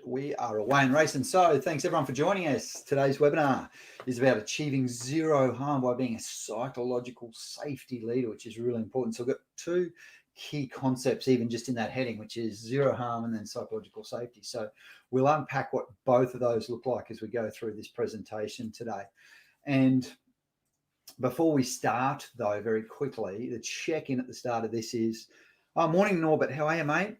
We are away and racing. So thanks everyone for joining us. Today's webinar is about achieving zero harm by being a psychological safety leader, which is really important. So we've got two key concepts even just in that heading, which is zero harm and then psychological safety. So we'll unpack what both of those look like as we go through this presentation today. And before we start, though, very quickly, the check-in at the start of this is, morning, Norbert. How are you, mate?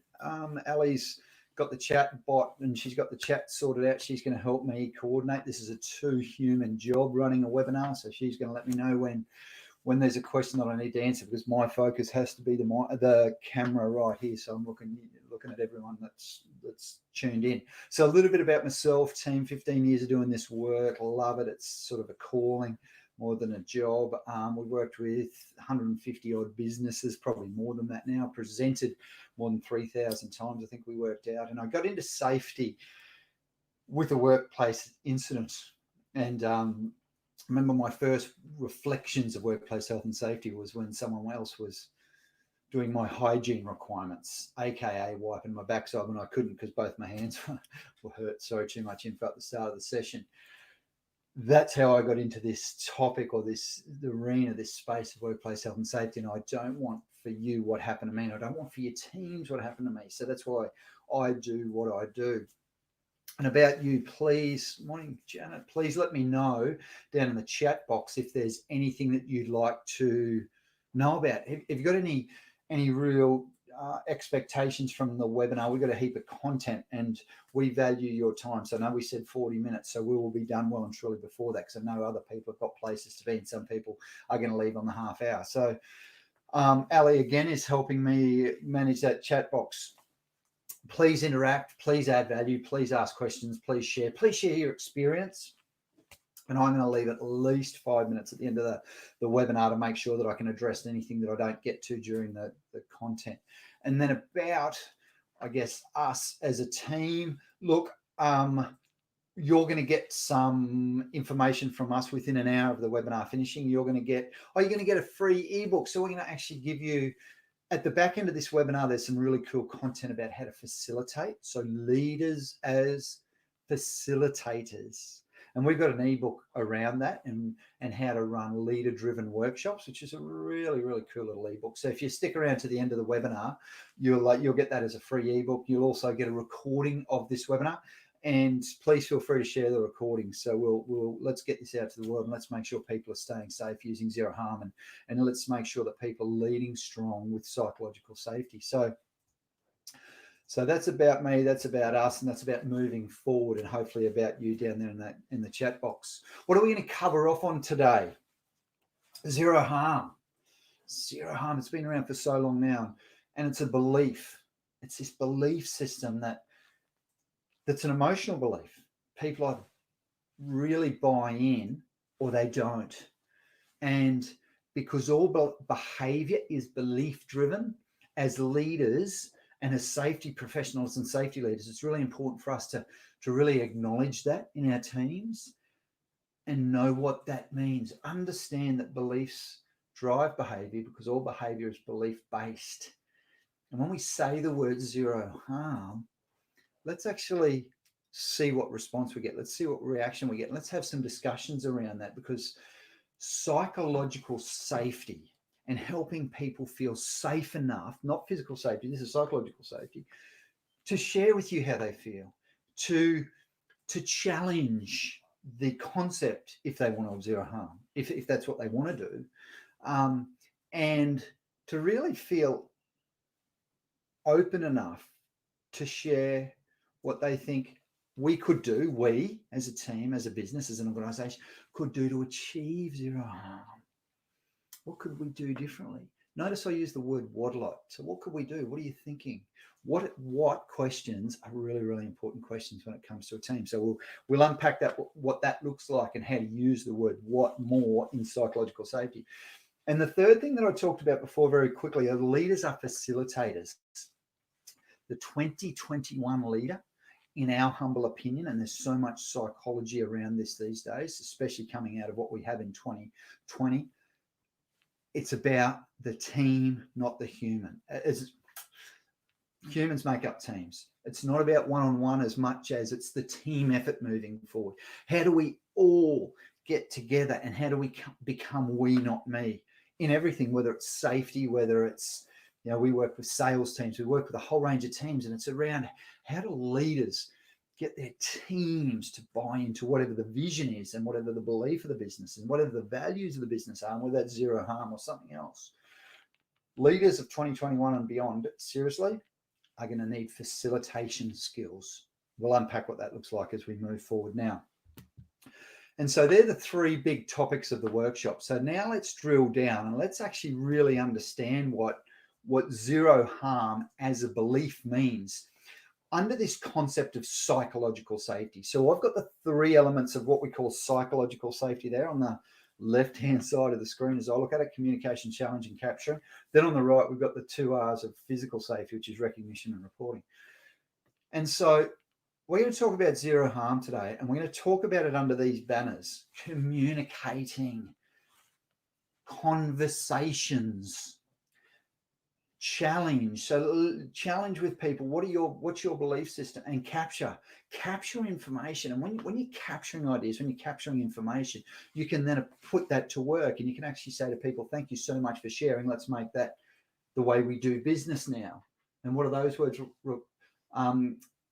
Ali's got the chat bot and she's got the chat sorted out. She's going to help me coordinate. This is a two-human job running a webinar, so she's going to let me know when there's a question that I need to answer, because my focus has to be the camera right here. So I'm looking at everyone that's tuned in. So a little bit about myself, team, 15 years of doing this work. Love it. It's sort of a calling more than a job. We worked with 150 odd businesses, probably more than that now, presented more than 3,000 times, I think we worked out. And I got into safety with a workplace incident. And I remember my first reflections of workplace health and safety was when someone else was doing my hygiene requirements, aka wiping my backside when I couldn't because both my hands were hurt. Sorry, too much info at the start of the session. That's how I got into this topic, or the arena, this space of workplace health and safety. And I don't want for you what happened to me, and I don't want for your teams what happened to me. So that's why I do what I do. And about you, please, morning, Janet, please let me know down in the chat box if there's anything that you'd like to know about. Have you got any real expectations from the webinar? We've got a heap of content and we value your time. So I know we said 40 minutes, so we will be done well and truly before that, because I know other people have got places to be and some people are going to leave on the half hour. So Ali again is helping me manage that chat box. Please interact, please add value, please ask questions, please share your experience. And I'm going to leave at least 5 minutes at the end of the webinar to make sure that I can address anything that I don't get to during the content. And then about, I guess, us as a team. Look, you're going to get some information from us within an hour of the webinar finishing. You're going to get a free ebook. So we're going to actually give you, at the back end of this webinar, there's some really cool content about how to facilitate. So leaders as facilitators. And we've got an ebook around that and how to run leader-driven workshops, which is a really, really cool little ebook. So if you stick around to the end of the webinar, you'll get that as a free ebook. You'll also get a recording of this webinar. And please feel free to share the recording. So let's get this out to the world, and let's make sure people are staying safe using zero harm, and let's make sure that people are leading strong with psychological safety. So that's about me, that's about us, and that's about moving forward, and hopefully about you down there in the chat box. What are we going to cover off on today? Zero harm. Zero harm. It's been around for so long now, and it's a belief. It's this belief system that's an emotional belief. People either really buy in or they don't. And because all behavior is belief driven, as leaders and as safety professionals and safety leaders, it's really important for us to really acknowledge that in our teams and know what that means. Understand that beliefs drive behavior, because all behavior is belief based. And when we say the word zero harm, let's actually see what response we get. Let's see what reaction we get. Let's have some discussions around that, because psychological safety and helping people feel safe enough, not physical safety, this is psychological safety, to share with you how they feel, to challenge the concept if they want to zero harm, if that's what they want to do, and to really feel open enough to share what they think we could do, we as a team, as a business, as an organization, could do to achieve zero harm. What could we do differently? Notice I use the word what a lot. So what could we do? What are you thinking? What questions are really, really important questions when it comes to a team? So we'll unpack that, what that looks like, and how to use the word what more in psychological safety. And the third thing that I talked about before very quickly are leaders are facilitators. The 2021 leader, in our humble opinion, and there's so much psychology around this these days, especially coming out of what we have in 2020, it's about the team, not the human. Humans make up teams. It's not about one-on-one as much as it's the team effort moving forward. How do we all get together, and how do we become we, not me, in everything, whether it's safety, whether it's, we work with sales teams, we work with a whole range of teams, and it's around how do leaders get their teams to buy into whatever the vision is and whatever the belief of the business and whatever the values of the business are, and whether that's zero harm or something else. Leaders of 2021 and beyond, seriously, are going to need facilitation skills. We'll unpack what that looks like as we move forward now. And so they're the three big topics of the workshop. So now let's drill down and let's actually really understand what zero harm as a belief means under this concept of psychological safety. So I've got the three elements of what we call psychological safety there on the left-hand side of the screen as I look at it: communication, challenge, and capturing. Then on the right, we've got the 2 R's of physical safety, which is recognition and reporting. And so we're going to talk about zero harm today, and we're going to talk about it under these banners: communicating, conversations, challenge. So challenge with people. What's your belief system? And capture information. And when you're capturing ideas, when you're capturing information, you can then put that to work, and you can actually say to people, thank you so much for sharing. Let's make that the way we do business now. And what do those words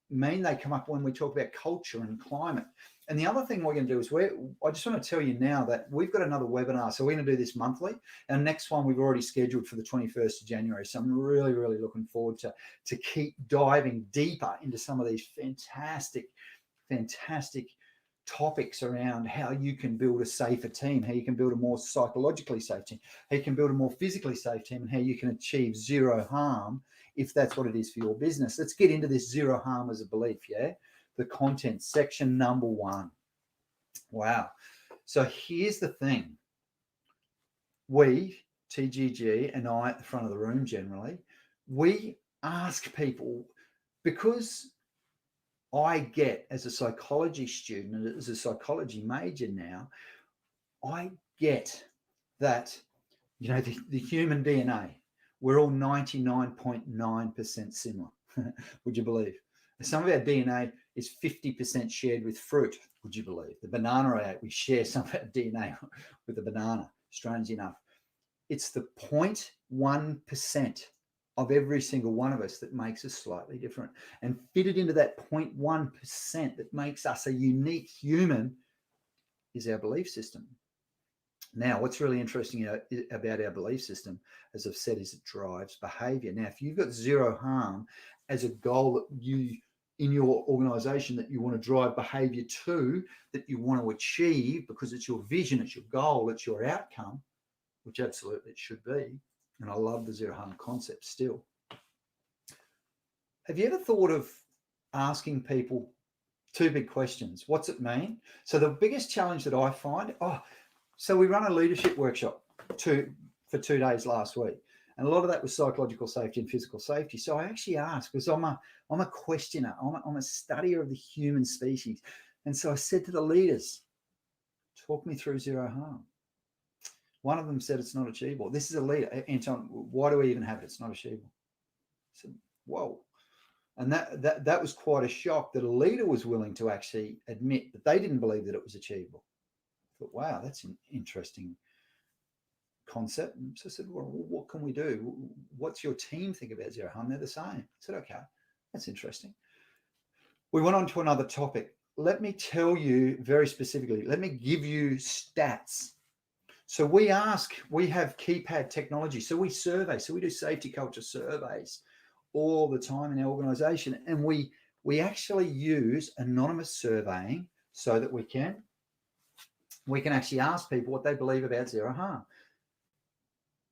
mean? They come up when we talk about culture and climate. And the other thing we're going to do is I just want to tell you now that we've got another webinar. So we're going to do this monthly. Our next one we've already scheduled for the 21st of January. So I'm really, really looking forward to keep diving deeper into some of these fantastic topics around how you can build a safer team, how you can build a more psychologically safe team, how you can build a more physically safe team, and how you can achieve zero harm if that's what it is for your business. Let's get into this zero harm as a belief, yeah? The content, section number 1. Wow. So here's the thing. We, TGG, and I at the front of the room generally, we ask people, because I get, as a psychology student and as a psychology major now, I get that, the human DNA, we're all 99.9% similar. Would you believe? Some of our DNA is 50% shared with fruit. Would you believe? The banana I ate, we share some of our DNA with the banana, strangely enough. It's the 0.1% of every single one of us that makes us slightly different. And fitted into that 0.1% that makes us a unique human is our belief system. Now, what's really interesting about our belief system, as I've said, is it drives behavior. Now, if you've got zero harm as a goal that you, in your organization, that you want to drive behavior to, that you want to achieve because it's your vision, it's your goal, it's your outcome, which absolutely it should be. And I love the zero harm concept still. Have you ever thought of asking people 2 big questions? What's it mean? So the biggest challenge that I find, so we run a leadership workshop for 2 days last week. And a lot of that was psychological safety and physical safety. So I actually asked, because I'm a questioner, I'm a studier of the human species. And so I said to the leaders, talk me through zero harm. One of them said it's not achievable. This is a leader. Anton, why do we even have it? It's not achievable. I said, whoa. And that was quite a shock that a leader was willing to actually admit that they didn't believe that it was achievable. I thought, wow, that's an interesting concept. And so I said, well, what can we do? What's your team think about zero harm? They're the same. I said, okay, that's interesting. We went on to another topic. Let me tell you very specifically, let me give you stats. So we have keypad technology. So we survey. So we do safety culture surveys all the time in our organization. And we actually use anonymous surveying so that we can actually ask people what they believe about zero harm.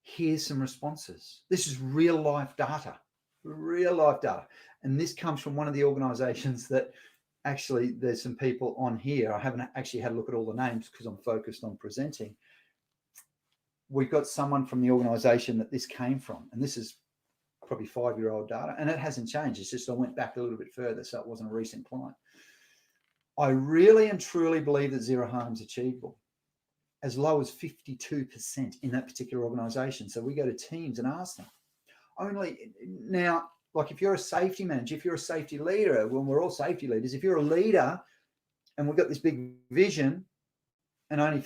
Here's some responses. This is real life data. And this comes from one of the organizations that actually there's some people on here. I haven't actually had a look at all the names because I'm focused on presenting. We've got someone from the organization that this came from, and this is probably 5-year-old data, and it hasn't changed. It's just I went back a little bit further, so it wasn't a recent client. I really and truly believe that zero harm is achievable, as low as 52% in that particular organization. So we go to teams and ask them. Now, Like if you're a safety manager, if you're a safety leader, when we're all safety leaders, if you're a leader and we've got this big vision and only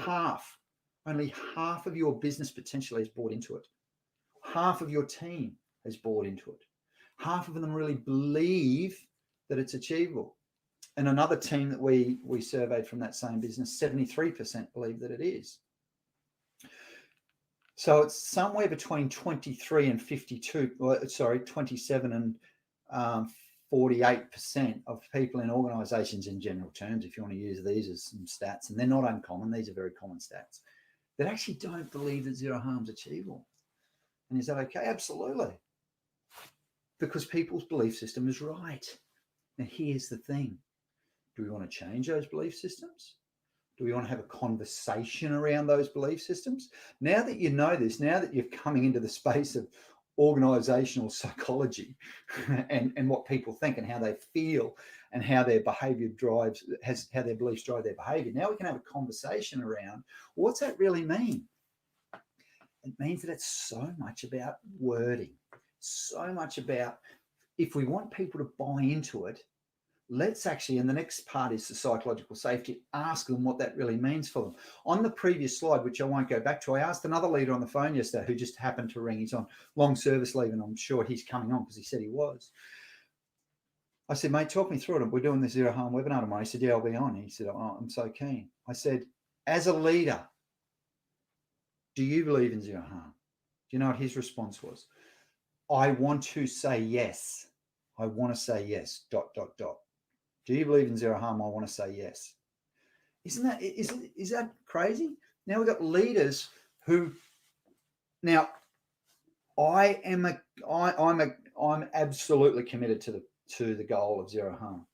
half of your business potentially is bought into it. Half of your team has bought into it. Half of them really believe that it's achievable. And another team that we surveyed from that same business, 73% believe that it is. So it's somewhere between 27 and 48% of people in organizations in general terms, if you want to use these as some stats, and they're not uncommon, these are very common stats, that actually don't believe that zero harm is achievable. And is that okay? Absolutely. Because people's belief system is right. Now, here's the thing. Do we want to change those belief systems? Do we want to have a conversation around those belief systems? Now that you know this, now that you're coming into the space of organizational psychology and what people think and how they feel and how their behavior how their beliefs drive their behavior, now we can have a conversation around what's that really mean? It means that it's so much about wording, so much about if we want people to buy into it, let's actually, and the next part is the psychological safety, ask them what that really means for them. On the previous slide, which I won't go back to, I asked another leader on the phone yesterday who just happened to ring. He's on long service leave, and I'm sure he's coming on because he said he was. I said, mate, talk me through it. We're doing the Zero Harm webinar tomorrow. He said, yeah, I'll be on. He said, oh, I'm so keen. I said, as a leader, do you believe in zero harm? Do you know what his response was? I want to say yes. I want to say yes, ... Do you believe in zero harm? I want to say yes. Is that crazy? Now we've got leaders who, now I'm absolutely committed to the goal of zero harm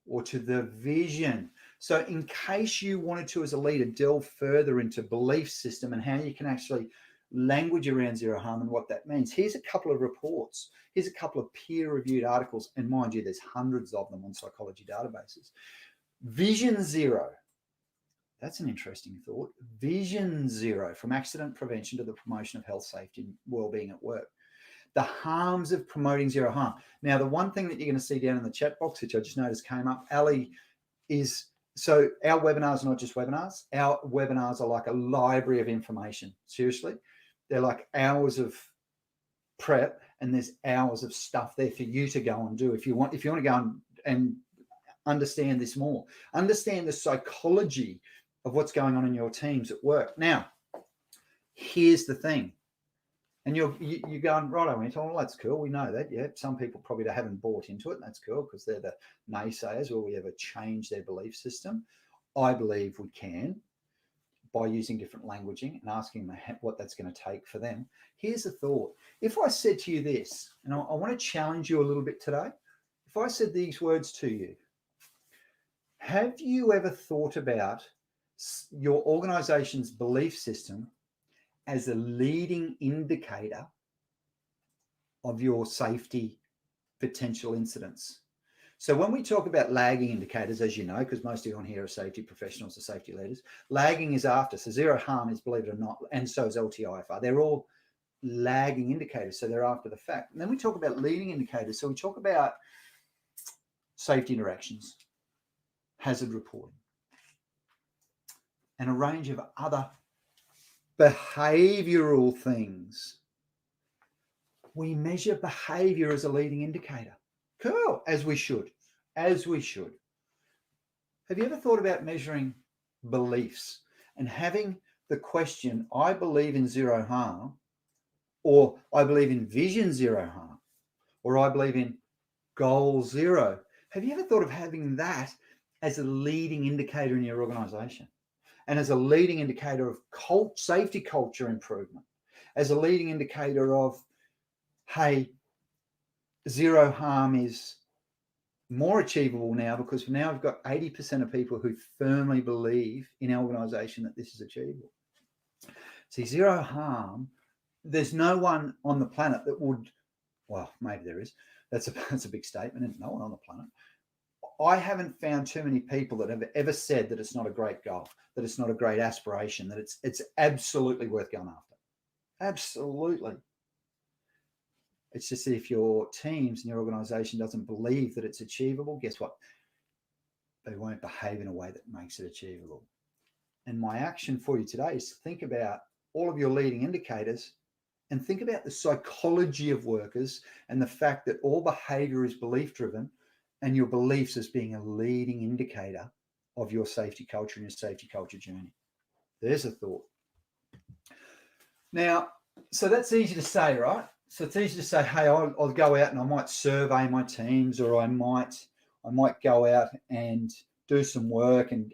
or to the vision. So in case you wanted to, as a leader, delve further into belief system and how you can actually language around zero harm and what that means, here's a couple of reports. Here's a couple of peer-reviewed articles, and mind you, there's hundreds of them on psychology databases. Vision Zero. That's an interesting thought. Vision Zero, from accident prevention to the promotion of health, safety, and well-being at work. The harms of promoting zero harm. Now, the one thing that you're going to see down in the chat box, which I just noticed came up, Ali, is so our webinars are not just webinars. Our webinars are like a library of information. Seriously, they're like hours of prep, and there's hours of stuff there for you to go and do if you want to go and understand this more, understand the psychology of what's going on in your teams at work. Now, here's the thing, and you're going, right, I went, oh, well, that's cool, we know that. Yeah, some people probably haven't bought into it, and that's cool because they're the naysayers. Will we ever change their belief system? I believe we can, by using different languaging and asking them what that's going to take for them. Here's a thought. If I said to you this, and I want to challenge you a little bit today, if I said these words to you, have you ever thought about your organization's belief system as a leading indicator of your safety potential incidents? So when we talk about lagging indicators, as you know, because most of you on here are safety professionals or safety leaders, lagging is after. So zero harm is, believe it or not, and so is LTIFR. They're all lagging indicators, so they're after the fact. And then we talk about leading indicators. So we talk about safety interactions, hazard reporting, and a range of other behavioral things. We measure behavior as a leading indicator. Cool, as we should. Have you ever thought about measuring beliefs and having the question, I believe in zero harm, or I believe in vision zero harm, or I believe in goal zero? Have you ever thought of having that as a leading indicator in your organization, and as a leading indicator of safety culture improvement, as a leading indicator of, hey, zero harm is more achievable now because now we've got 80% of people who firmly believe in our organization that this is achievable. See, zero harm, there's no one on the planet that would, well, maybe there is. That's a big statement. There's no one on the planet. I haven't found too many people that have ever said that it's not a great goal, that it's not a great aspiration, that it's absolutely worth going after. Absolutely. It's just that if your teams and your organization doesn't believe that it's achievable, guess what? They won't behave in a way that makes it achievable. And my action for you today is to think about all of your leading indicators and think about the psychology of workers and the fact that all behavior is belief driven, and your beliefs as being a leading indicator of your safety culture and your safety culture journey. There's a thought. Now, so that's easy to say, right? So it's easy to say, hey, I'll go out and I might survey my teams, or I might go out and do some work and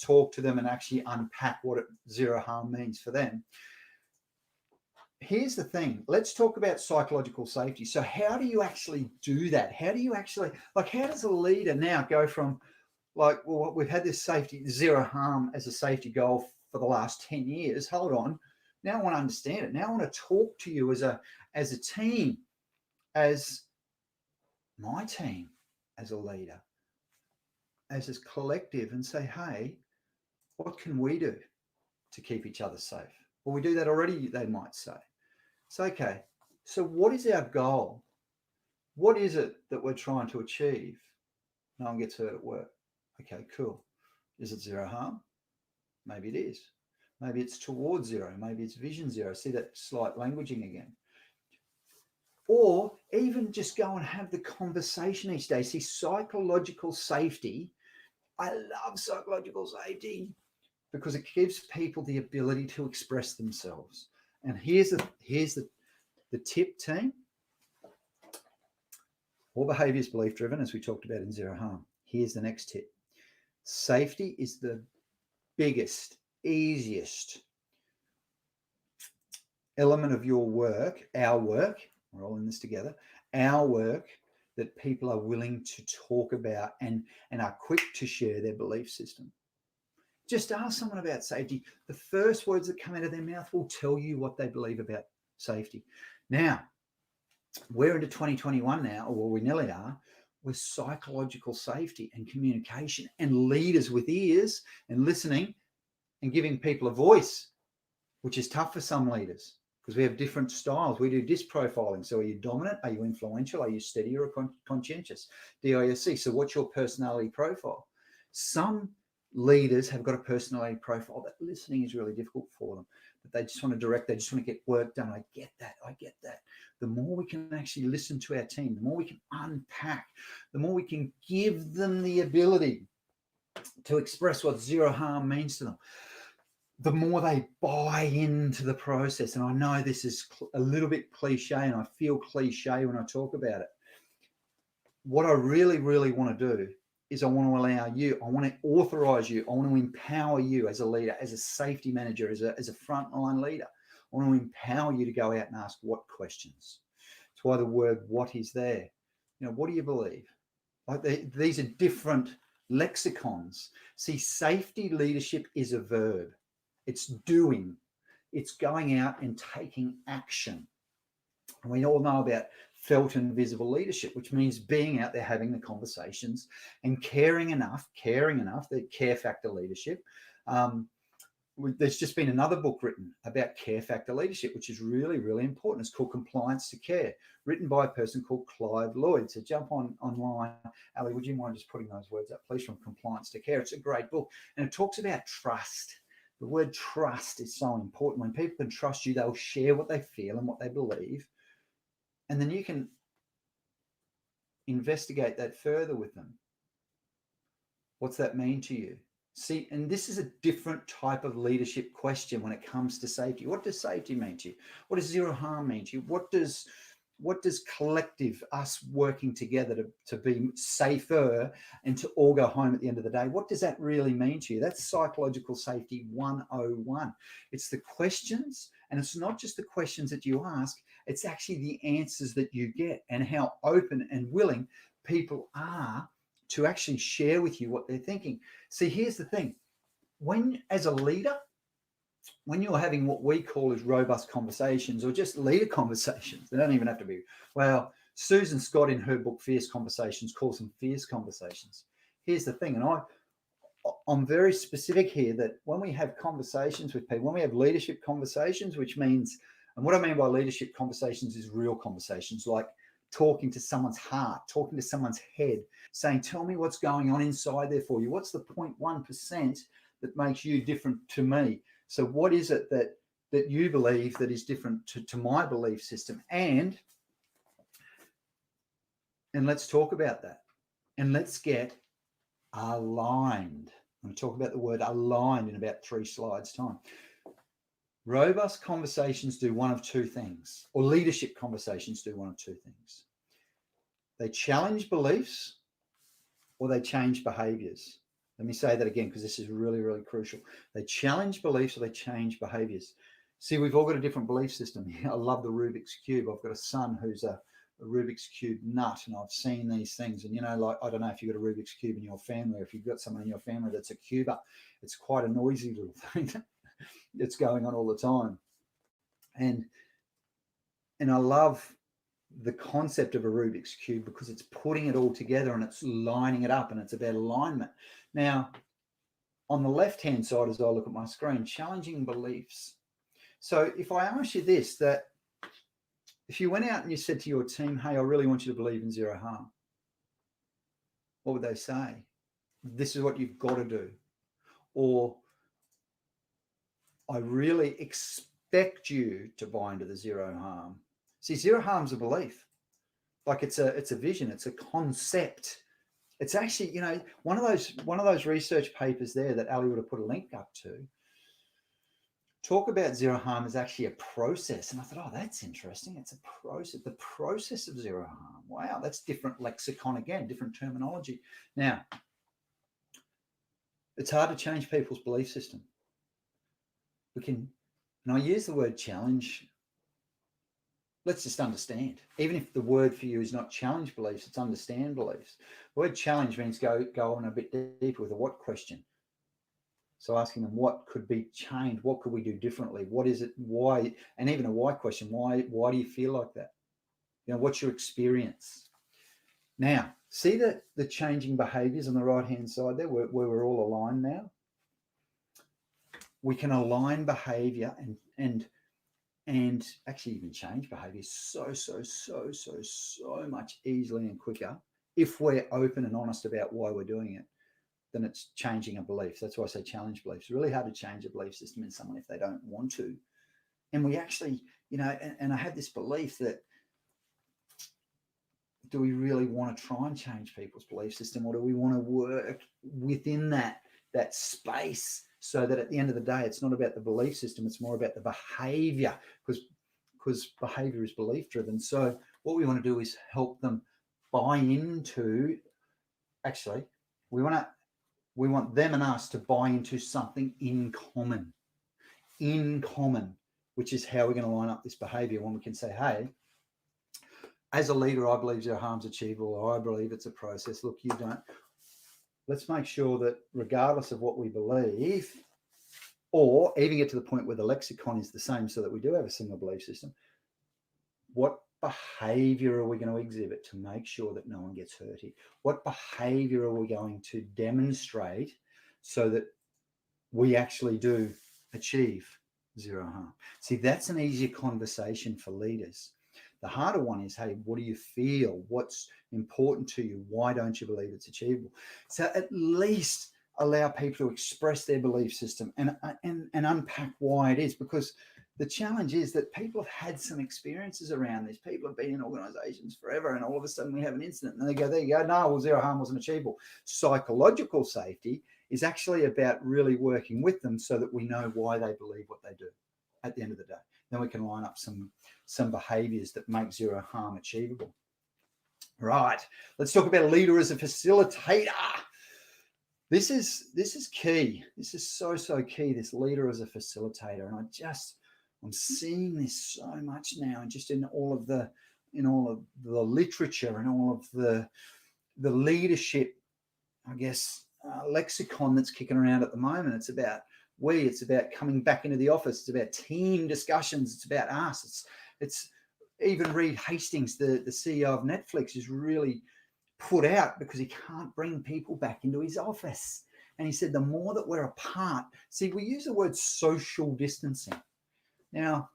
talk to them and actually unpack what zero harm means for them. Here's the thing. Let's talk about psychological safety. So how do you actually do that? How do you actually, like, how does a leader now go from, like, well, we've had this safety, zero harm as a safety goal for the last 10 years. Hold on. Now I want to understand it. Now I want to talk to you as a team, as my team, as a leader, as a collective, and say, hey, what can we do to keep each other safe? Well, we do that already, they might say. So, okay, so what is our goal? What is it that we're trying to achieve? No one gets hurt at work. Okay, cool. Is it zero harm? Maybe it is. Maybe it's towards zero. Maybe it's vision zero. See that slight languaging again. Or even just go and have the conversation each day. See, psychological safety. I love psychological safety because it gives people the ability to express themselves. And here's the tip, team. All behavior is belief driven, as we talked about in zero harm. Here's the next tip. Safety is the biggest, easiest element of your work, our work, we're all in this together, our work that people are willing to talk about and are quick to share their belief system. Just ask someone about safety. The first words that come out of their mouth will tell you what they believe about safety. Now, we're into 2021 now, or we nearly are, with psychological safety and communication and leaders with ears and listening and giving people a voice, which is tough for some leaders because we have different styles. We do DISC profiling. So are you dominant? Are you influential? Are you steady or conscientious? DISC. So what's your personality profile? Some leaders have got a personality profile that listening is really difficult for them, but they just want to direct, they just want to get work done. I get that. The more we can actually listen to our team, the more we can unpack, the more we can give them the ability to express what zero harm means to them, the more they buy into the process. And I know this is a little bit cliche, and I feel cliche when I talk about it. What I really, really want to do is I want to allow you, I want to authorize you, I want to empower you as a leader, as a safety manager, as a frontline leader. I want to empower you to go out and ask what questions. That's why the word what is there. You know, what do you believe? Like these are different lexicons. See, safety leadership is a verb. It's doing. It's going out and taking action. And we all know about felt and visible leadership, which means being out there having the conversations and caring enough, the care factor leadership. There's just been another book written about care factor leadership, which is really, really important. It's called Compliance to Care, written by a person called Clive Lloyd. So jump online. Ali, would you mind just putting those words up, please, from Compliance to Care? It's a great book. And it talks about trust. The word trust is so important. When people can trust you, they'll share what they feel and what they believe. And then you can investigate that further with them. What's that mean to you? See, and this is a different type of leadership question when it comes to safety. What does safety mean to you? What does zero harm mean to you? What does collective, us working together to be safer and to all go home at the end of the day, what does that really mean to you? That's psychological safety 101. It's the questions, and it's not just the questions that you ask, it's actually the answers that you get and how open and willing people are to actually share with you what they're thinking. See, here's the thing. When, as a leader, when you're having what we call as robust conversations or just leader conversations, they don't even have to be, well, Susan Scott in her book, Fierce Conversations, calls them fierce conversations. Here's the thing, and I'm very specific here that when we have conversations with people, when we have leadership conversations, which means And what I mean by leadership conversations is real conversations, like talking to someone's heart, talking to someone's head, saying, tell me what's going on inside there for you. What's the 0.1% that makes you different to me? So what is it that you believe that is different to my belief system? And let's talk about that. And let's get aligned. I'm going to talk about the word aligned in about 3 slides' time. Robust conversations do one of 2 things, or leadership conversations do one of 2 things. They challenge beliefs or they change behaviors. Let me say that again, because this is really, really crucial. They challenge beliefs or they change behaviors. See, we've all got a different belief system. I love the Rubik's Cube. I've got a son who's a Rubik's Cube nut, and I've seen these things. And, like, I don't know if you've got a Rubik's Cube in your family, or if you've got someone in your family that's a cuber. It's quite a noisy little thing that's going on all the time. And I love the concept of a Rubik's Cube because it's putting it all together and it's lining it up, and it's about alignment. Now, on the left-hand side, as I look at my screen, challenging beliefs. So if I ask you this, that if you went out and you said to your team, hey, I really want you to believe in zero harm, what would they say? This is what you've got to do. Or I really expect you to buy into the zero harm. See, zero harm's a belief. Like it's a vision, it's a concept. It's actually, one of those research papers there that Ali would have put a link up to, talk about zero harm is actually a process. And I thought, oh, that's interesting. It's a process, the process of zero harm. Wow, that's different lexicon again, different terminology. Now, it's hard to change people's belief system. And I use the word challenge. Let's just understand. Even if the word for you is not challenge beliefs, it's understand beliefs. The word challenge means go on a bit deeper with a what question. So asking them what could be changed, what could we do differently, what is it, why, and even a why question. Why do you feel like that? What's your experience? Now, see the changing behaviors on the right-hand side there, where we're all aligned now. We can align behavior and actually even change behavior so much easily and quicker if we're open and honest about why we're doing it. Then it's changing a belief. That's why I say challenge beliefs. It's really hard to change a belief system in someone if they don't want to. And we actually, and I have this belief that, do we really want to try and change people's belief system, or do we want to work within that space so that at the end of the day, it's not about the belief system, it's more about the behavior, because behavior is belief driven. So what we want to do is help them buy into, actually, we want them and us to buy into something in common, which is how we're going to line up this behavior when we can say, hey, as a leader, I believe zero harm's achievable, or I believe it's a process. Look, you don't. Let's make sure that regardless of what we believe, or even get to the point where the lexicon is the same so that we do have a similar belief system, what behavior are we going to exhibit to make sure that no one gets hurt here? What behavior are we going to demonstrate so that we actually do achieve zero harm? See, that's an easier conversation for leaders. The harder one is, hey, what do you feel? What's important to you? Why don't you believe it's achievable? So at least allow people to express their belief system and unpack why it is, because the challenge is that people have had some experiences around this. People have been in organizations forever, and all of a sudden we have an incident and they go, there you go, no, well, zero harm wasn't achievable. Psychological safety is actually about really working with them so that we know why they believe what they do at the end of the day. Then we can line up some behaviors that make zero harm achievable. Right, let's talk about a leader as a facilitator. This is key. This is so key, this leader as a facilitator. And I'm seeing this so much now, and just in all of the literature and all of the leadership, I guess, lexicon that's kicking around at the moment. It's about it's about coming back into the office. It's about team discussions. It's about us. It's even Reed Hastings, the CEO of Netflix, is really put out because he can't bring people back into his office. And he said, the more that we're apart, see, we use the word social distancing. Now,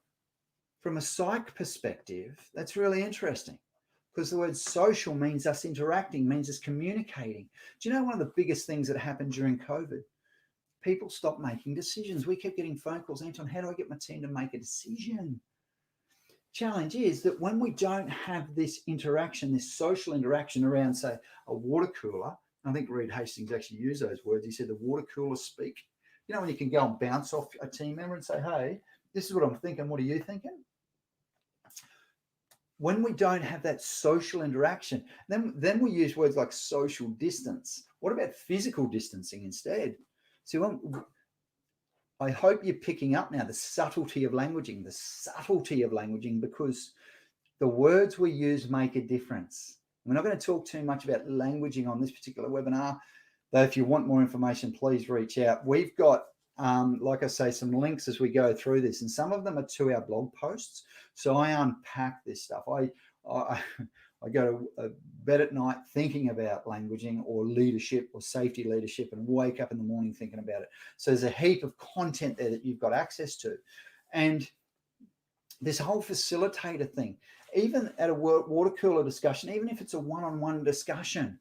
from a psych perspective, that's really interesting, because the word social means us interacting, means us communicating. Do you know one of the biggest things that happened during COVID? People stopped making decisions. We kept getting phone calls, Anton, how do I get my team to make a decision? Challenge is that when we don't have this interaction, this social interaction around, say, a water cooler, I think Reed Hastings actually used those words. He said the water cooler speak. You know, when you can go and bounce off a team member and say, hey, this is what I'm thinking. What are you thinking? When we don't have that social interaction, then we use words like social distance. What about physical distancing instead? So I hope you're picking up now the subtlety of languaging, because the words we use make a difference. We're not going to talk too much about languaging on this particular webinar, though if you want more information, please reach out. We've got, like I say, some links as we go through this, and some of them are to our blog posts. So I unpack this stuff. I go to bed at night thinking about languaging or leadership or safety leadership, and wake up in the morning thinking about it. So there's a heap of content there that you've got access to. And this whole facilitator thing, even at a water cooler discussion, even if it's a one-on-one discussion,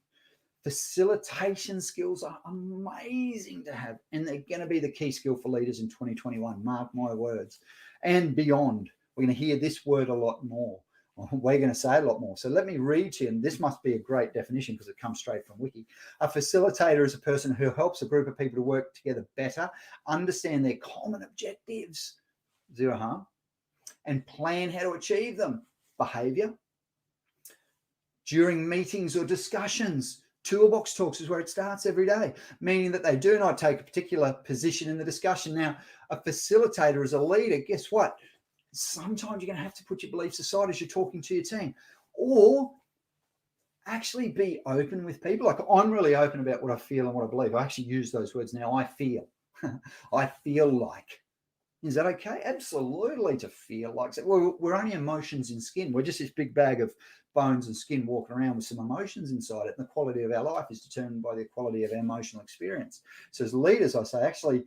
facilitation skills are amazing to have, and they're going to be the key skill for leaders in 2021, mark my words, and beyond. We're going to hear this word a lot more. We're going to say a lot more. So let me read to you, and this must be a great definition because it comes straight from Wiki. A facilitator is a person who helps a group of people to work together better, understand their common objectives, zero harm, and plan how to achieve them, behavior. During meetings or discussions, toolbox talks is where it starts every day, meaning that they do not take a particular position in the discussion. Now, a facilitator is a leader. Guess what? Sometimes you're going to have to put your beliefs aside as you're talking to your team, or actually be open with people. Like, I'm really open about what I feel and what I believe. I actually use those words now. I feel. I feel like. Is that okay? Absolutely, to feel like. We're only emotions in skin. We're just this big bag of bones and skin walking around with some emotions inside it. And the quality of our life is determined by the quality of our emotional experience. So as leaders, I say, actually,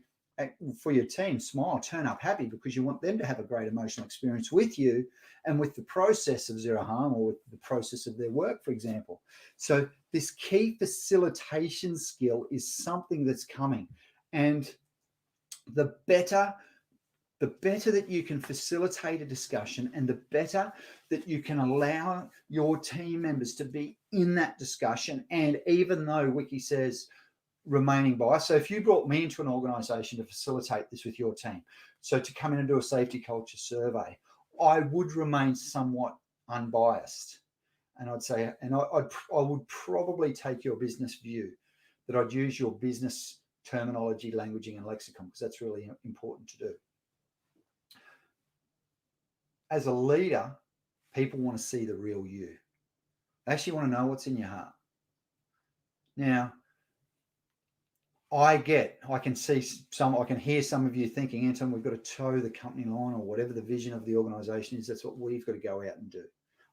for your team, smile, turn up happy, because you want them to have a great emotional experience with you and with the process of zero harm, or with the process of their work, for example. So this key facilitation skill is something that's coming. And the better that you can facilitate a discussion, and the better that you can allow your team members to be in that discussion. And even though Wiki says remaining biased, so if you brought me into an organization to facilitate this with your team, so to come in and do a safety culture survey, I would remain somewhat unbiased. And I'd say, and I would probably take your business view, that I'd use your business terminology, languaging, and lexicon, because that's really important to do. As a leader, people want to see the real you. They actually want to know what's in your heart. Now, I can hear some of you thinking, Anton, we've got to toe the company line, or whatever the vision of the organization is. That's what we've got to go out and do.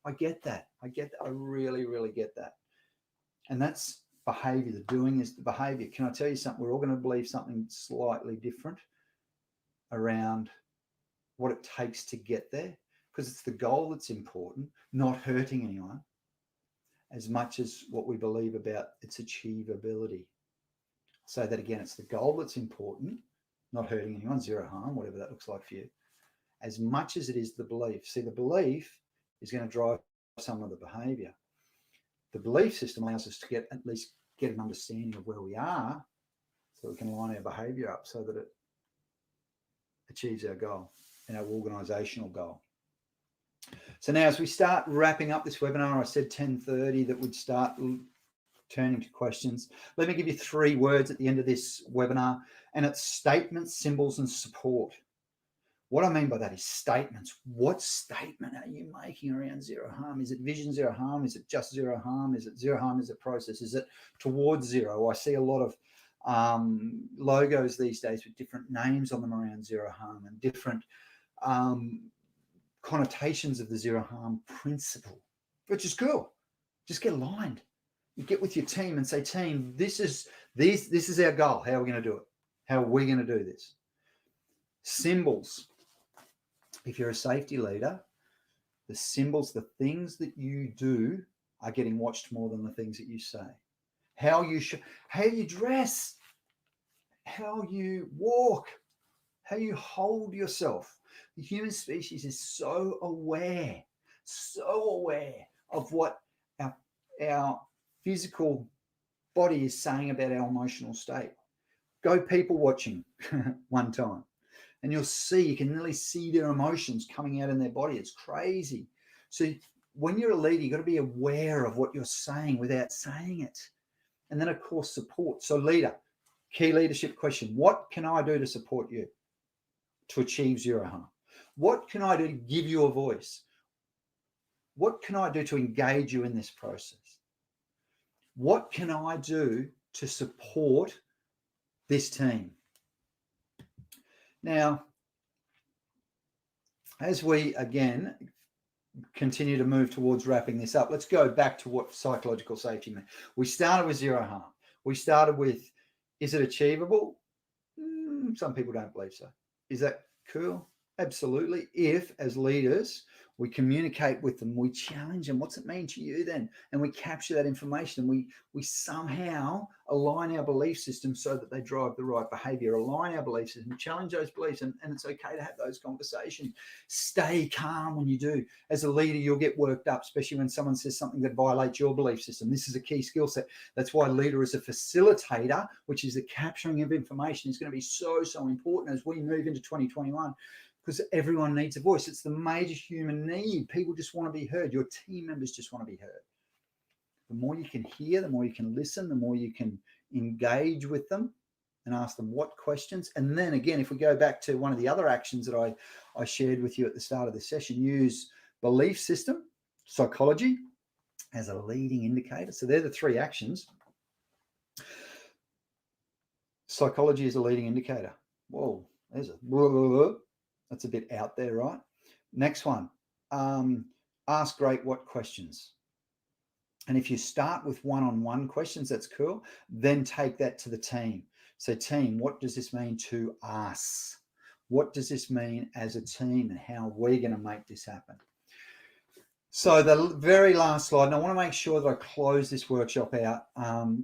I get that. I really, really get that. And that's behavior. The doing is the behavior. Can I tell you something? We're all going to believe something slightly different around what it takes to get there, because it's the goal that's important, not hurting anyone, as much as what we believe about its achievability. I'll say that again. It's the goal that's important, not hurting anyone, zero harm, whatever that looks like for you, as much as it is the belief. See, the belief is going to drive some of the behavior. The belief system allows us to at least get an understanding of where we are, so we can line our behavior up so that it achieves our goal and our organizational goal. So now, as we start wrapping up this webinar, I said 10:30 that we'd start turning to questions. Let me give you 3 words at the end of this webinar, and it's statements, symbols, and support. What I mean by that is statements. What statement are you making around zero harm? Is it vision zero harm? Is it just zero harm? Is it zero harm as a process? Is it towards zero? I see a lot of logos these days with different names on them around zero harm, and different connotations of the zero harm principle, which is cool. Just get aligned. You get with your team and say, team, this is our goal. How are we going to do it? How are we going to do this? Symbols. if you're a safety leader, the symbols, the things that you do are getting watched more than the things that you say. How you dress, how you walk, how you hold yourself. The human species is so aware of what our physical body is saying about our emotional state. Go people watching one time, and you can nearly see their emotions coming out in their body. It's crazy. So when you're a leader, you've got to be aware of what you're saying without saying it. And then, of course, support. So leader, key leadership question. What can I do to support you to achieve zero harm? What can I do to give you a voice? What can I do to engage you in this process? What can I do to support this team? Now, as we, again, continue to move towards wrapping this up, let's go back to what psychological safety meant. We started with zero harm. We started with, is it achievable? Some people don't believe so. Is that cool? Absolutely. If, as leaders, we communicate with them, we challenge them, what's it mean to you then? And we capture that information, and we somehow align our belief system so that they drive the right behavior, align our belief system, challenge those beliefs, and it's okay to have those conversations. Stay calm when you do. As a leader, you'll get worked up, especially when someone says something that violates your belief system. This is a key skill set. That's why leader is a facilitator, which is the capturing of information, is going to be so important as we move into 2021. Because everyone needs a voice. It's the major human need. People just want to be heard. Your team members just want to be heard. The more you can hear, the more you can listen, the more you can engage with them and ask them what questions. And then again, if we go back to one of the other actions that I shared with you at the start of this session, use belief system, psychology as a leading indicator. So they're the three actions. Psychology is a leading indicator. Whoa, there's a... That's a bit out there, right? Next one, ask great what questions. And if you start with one-on-one questions, that's cool. Then take that to the team. So team, what does this mean to us? What does this mean as a team, and how are we going to make this happen? So the very last slide, and I want to make sure that I close this workshop out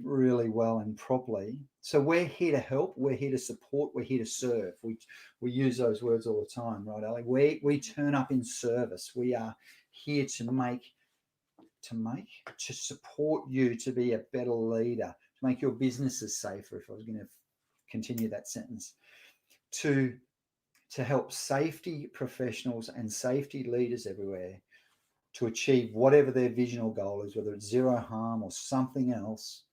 really well and properly. So we're here to help, we're here to support, we're here to serve. We use those words all the time, right, Ali? We turn up in service. We are here to support you to be a better leader, to make your businesses safer, if I was going to continue that sentence, to help safety professionals and safety leaders everywhere to achieve whatever their vision or goal is, whether it's zero harm or something else,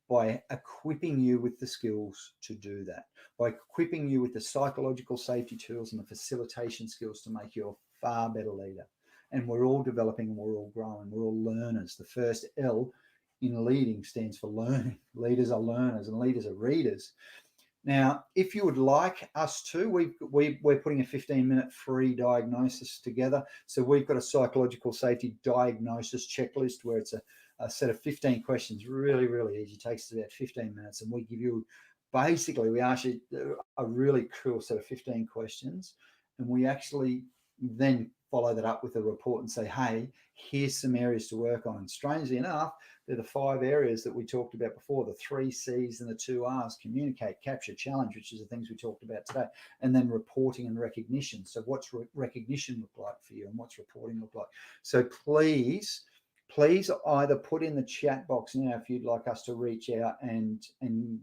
by equipping you with the skills to do that, by equipping you with the psychological safety tools and the facilitation skills to make you a far better leader. And we're all developing, and we're all growing, we're all learners. The first L in leading stands for learning. Leaders are learners and leaders are readers. Now, if you would like us to, we're putting a 15-minute free diagnosis together. So we've got a psychological safety diagnosis checklist where it's a set of 15 questions, really, really easy. It takes us about 15 minutes. And we give you, basically, we ask you a really cool set of 15 questions. And we actually then follow that up with a report and say, hey, here's some areas to work on. And strangely enough, they're the 5 areas that we talked about before, the 3 C's and the 2 R's: communicate, capture, challenge, which is the things we talked about today, and then reporting and recognition. So what's recognition look like for you, and what's reporting look like? So please either put in the chat box now if you'd like us to reach out and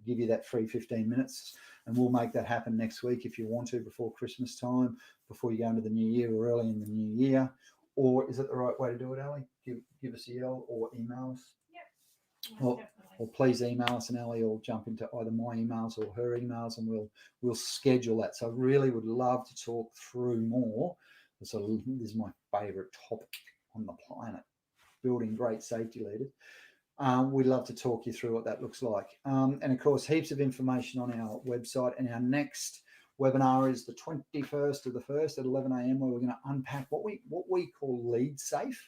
give you that free 15 minutes, and we'll make that happen next week if you want to, before Christmas time, before you go into the new year or early in the new year. Or is it the right way to do it, Ali? Give us a yell or email us. Or please email us, and Ali will jump into either my emails or her emails, and we'll schedule that. So I really would love to talk through more. So this is my favorite topic on the planet, building great safety leaders. We'd love to talk you through what that looks like. And of course, heaps of information on our website. And our next webinar is the 21st of the 1st at 11 a.m. where we're going to unpack what we call lead safe.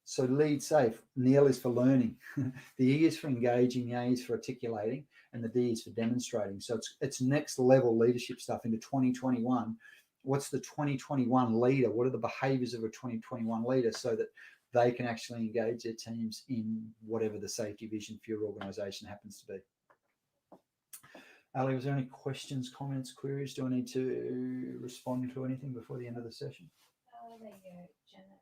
So lead safe, and the L is for learning. The E is for engaging, the A is for articulating, and the D is for demonstrating. So it's next level leadership stuff into 2021. what's the 2021 leader? What are the behaviors of a 2021 leader so that they can actually engage their teams in whatever the safety vision for your organization happens to be. Ali, was there any questions, comments, queries? Do I need to respond to anything before the end of the session? There you go, Janet.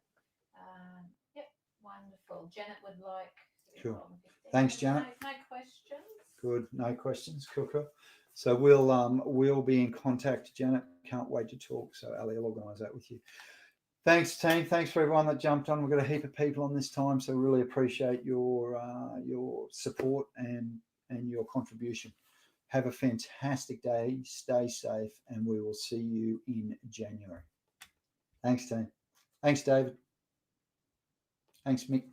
Yep, wonderful. Janet would like. Sure. Thanks, Janet. No questions. Good. No questions. Cool. So we'll be in contact, Janet. Can't wait to talk. So Ali will organise that with you. Thanks, team. Thanks for everyone that jumped on. We've got a heap of people on this time, so really appreciate your support and your contribution. Have a fantastic day. Stay safe, and we will see you in January. Thanks, team. Thanks, David. Thanks, Mick.